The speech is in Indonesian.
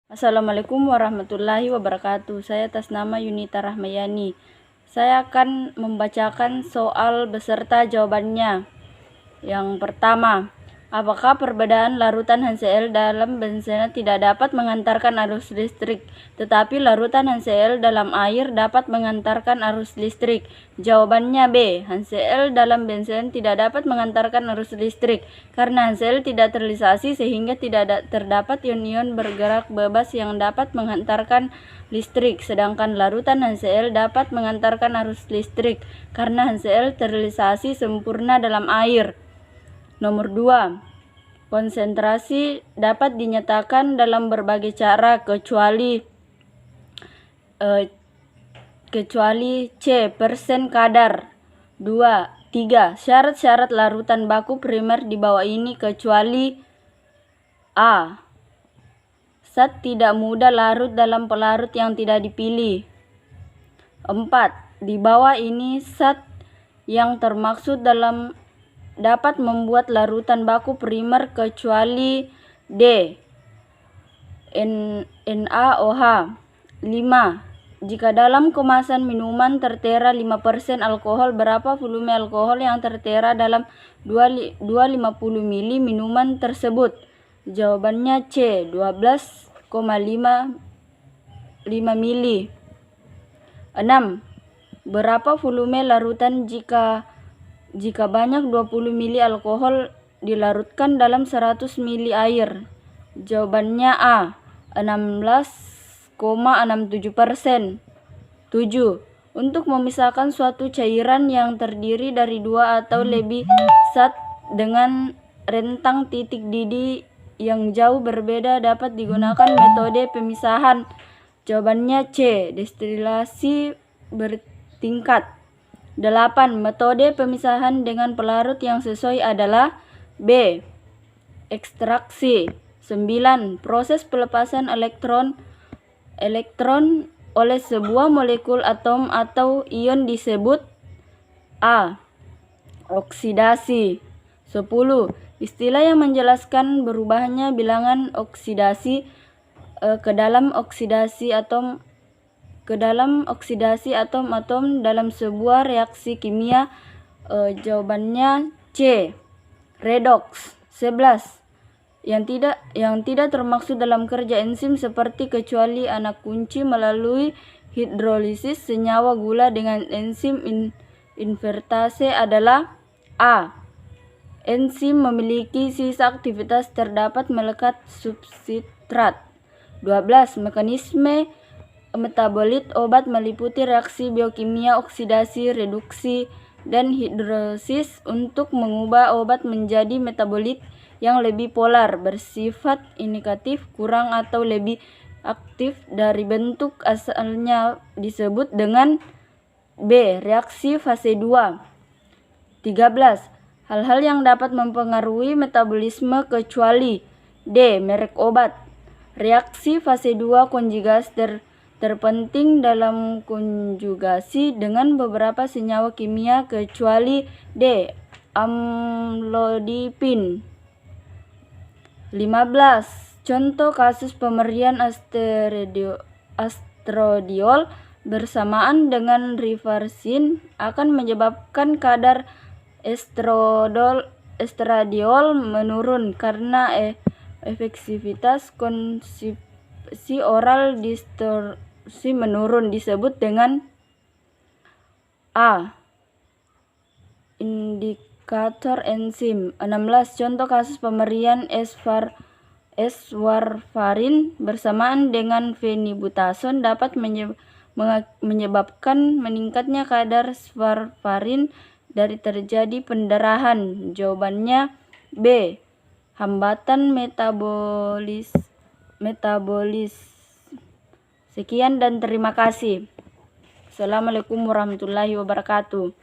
Assalamualaikum warahmatullahi wabarakatuh. Saya atas nama Yunita Rahmayani. Saya akan membacakan soal beserta jawabannya. Yang pertama, apakah perbedaan larutan HCl dalam benzena tidak dapat mengantarkan arus listrik, tetapi larutan HCl dalam air dapat mengantarkan arus listrik? Jawabannya B. HCl dalam benzena tidak dapat mengantarkan arus listrik karena HCl tidak terrealisasi sehingga tidak terdapat ion-ion bergerak bebas yang dapat mengantarkan listrik, sedangkan larutan HCl dapat mengantarkan arus listrik karena HCl terrealisasi sempurna dalam air. Nomor 2. Konsentrasi dapat dinyatakan dalam berbagai cara kecuali C. Persen kadar. 3. Syarat-syarat larutan baku primer di bawah ini kecuali A. Zat tidak mudah larut dalam pelarut yang tidak dipilih. 4. Di bawah ini zat yang termaksud dalam dapat membuat larutan baku primer kecuali D. NaOH. 5. Jika dalam kemasan minuman tertera 5% alkohol, berapa volume alkohol yang tertera dalam 250 ml minuman tersebut? Jawabannya C. 12,5 ml. 6. Berapa volume larutan jika banyak 20 ml alkohol dilarutkan dalam 100 ml air? Jawabannya A. 16,67%. 7. Untuk memisahkan suatu cairan yang terdiri dari 2 atau lebih zat dengan rentang titik didih yang jauh berbeda dapat digunakan metode pemisahan. Jawabannya C. Destilasi bertingkat. 8. Metode pemisahan dengan pelarut yang sesuai adalah B. Ekstraksi. 9. Proses pelepasan elektron oleh sebuah molekul atom atau ion disebut A. Oksidasi. 10. Istilah yang menjelaskan berubahnya bilangan oksidasi ke dalam oksidasi atom-atom dalam sebuah reaksi kimia. Jawabannya C. Redoks. 11. Yang tidak termaksud dalam kerja enzim seperti kecuali anak kunci melalui hidrolisis senyawa gula dengan enzim invertase adalah A. Enzim memiliki sisa aktivitas terdapat melekat substrat. 12. Mekanisme metabolit obat meliputi reaksi biokimia, oksidasi, reduksi, dan hidrolisis untuk mengubah obat menjadi metabolit yang lebih polar, bersifat indikatif, kurang atau lebih aktif dari bentuk asalnya disebut dengan B. Reaksi fase 2. 13. Hal-hal yang dapat mempengaruhi metabolisme kecuali D. Merek obat. Reaksi fase 2 konjugasi terpenting dalam konjugasi dengan beberapa senyawa kimia kecuali D. Amlodipin. 15. Contoh kasus pemberian estradiol bersamaan dengan rifampicin akan menyebabkan kadar estradiol menurun karena efektivitas konsumsi oral distorsi menurun, disebut dengan A. Indikator enzim. 16. Contoh kasus pemberian warfarin bersamaan dengan fenibutazon dapat menyebabkan meningkatnya kadar warfarin dari terjadi pendarahan. Jawabannya B. Hambatan metabolis. Sekian dan terima kasih. Assalamualaikum warahmatullahi wabarakatuh.